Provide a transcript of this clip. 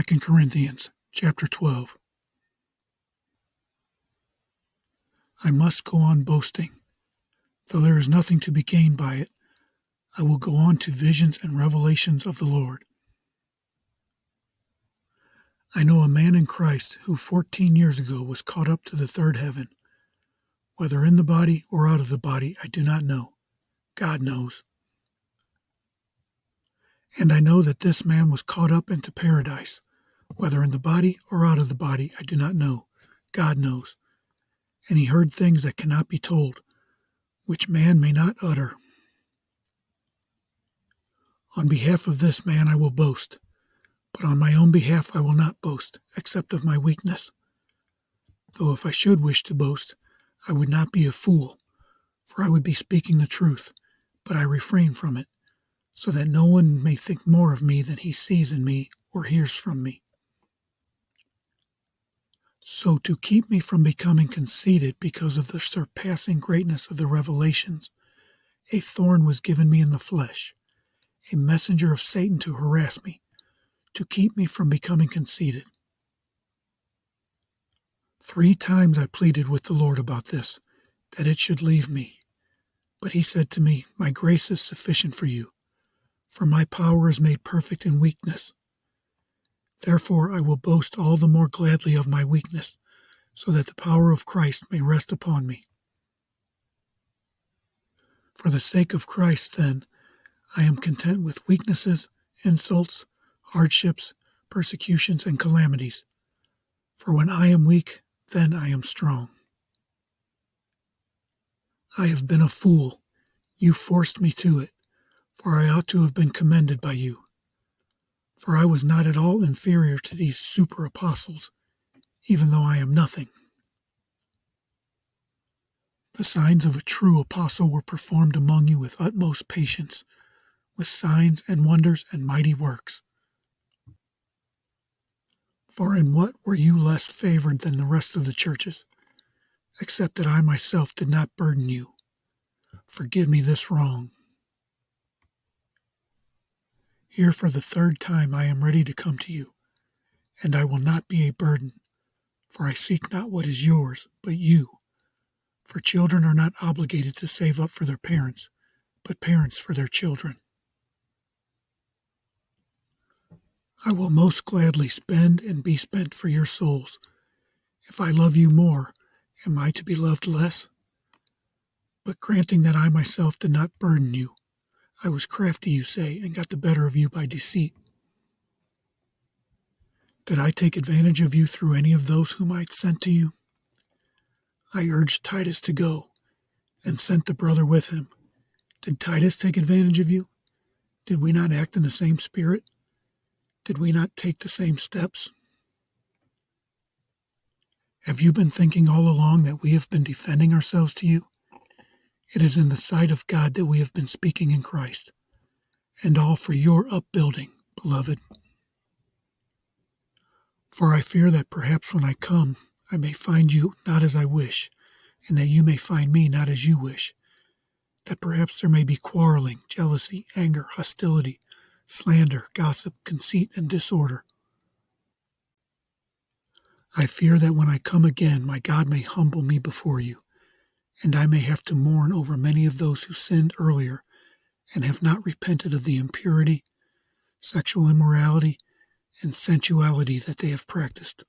2 Corinthians chapter 12. I must go on boasting, though there is nothing to be gained by it. I will go on to visions and revelations of the Lord. I know a man in Christ who 14 years ago was caught up to the third heaven. Whether in the body or out of the body, I do not know. God knows. And I know that this man was caught up into paradise. Whether in the body or out of the body, I do not know. God knows. And he heard things that cannot be told, which man may not utter. On behalf of this man I will boast, but on my own behalf I will not boast, except of my weakness. Though if I should wish to boast, I would not be a fool, for I would be speaking the truth, but I refrain from it, so that no one may think more of me than he sees in me or hears from me. So to keep me from becoming conceited because of the surpassing greatness of the revelations, a thorn was given me in the flesh, a messenger of Satan to harass me, to keep me from becoming conceited. 3 times I pleaded with the Lord about this, that it should leave me. But he said to me, "My grace is sufficient for you, for my power is made perfect in weakness. Therefore I will boast all the more gladly of my weakness, so that the power of Christ may rest upon me. For the sake of Christ, then, I am content with weaknesses, insults, hardships, persecutions, and calamities. For when I am weak, then I am strong. I have been a fool. You forced me to it, for I ought to have been commended by you. For I was not at all inferior to these super apostles, even though I am nothing. The signs of a true apostle were performed among you with utmost patience, with signs and wonders and mighty works. For in what were you less favored than the rest of the churches, except that I myself did not burden you? Forgive me this wrong. Here for the 3rd time I am ready to come to you, and I will not be a burden, for I seek not what is yours, but you. For children are not obligated to save up for their parents, but parents for their children. I will most gladly spend and be spent for your souls. If I love you more, am I to be loved less? But granting that I myself did not burden you, I was crafty, you say, and got the better of you by deceit. Did I take advantage of you through any of those whom I had sent to you? I urged Titus to go, and sent the brother with him. Did Titus take advantage of you? Did we not act in the same spirit? Did we not take the same steps? Have you been thinking all along that we have been defending ourselves to you? It is in the sight of God that we have been speaking in Christ, and all for your upbuilding, beloved. For I fear that perhaps when I come, I may find you not as I wish, and that you may find me not as you wish, that perhaps there may be quarreling, jealousy, anger, hostility, slander, gossip, conceit, and disorder. I fear that when I come again, my God may humble me before you, and I may have to mourn over many of those who sinned earlier and have not repented of the impurity, sexual immorality, and sensuality that they have practiced.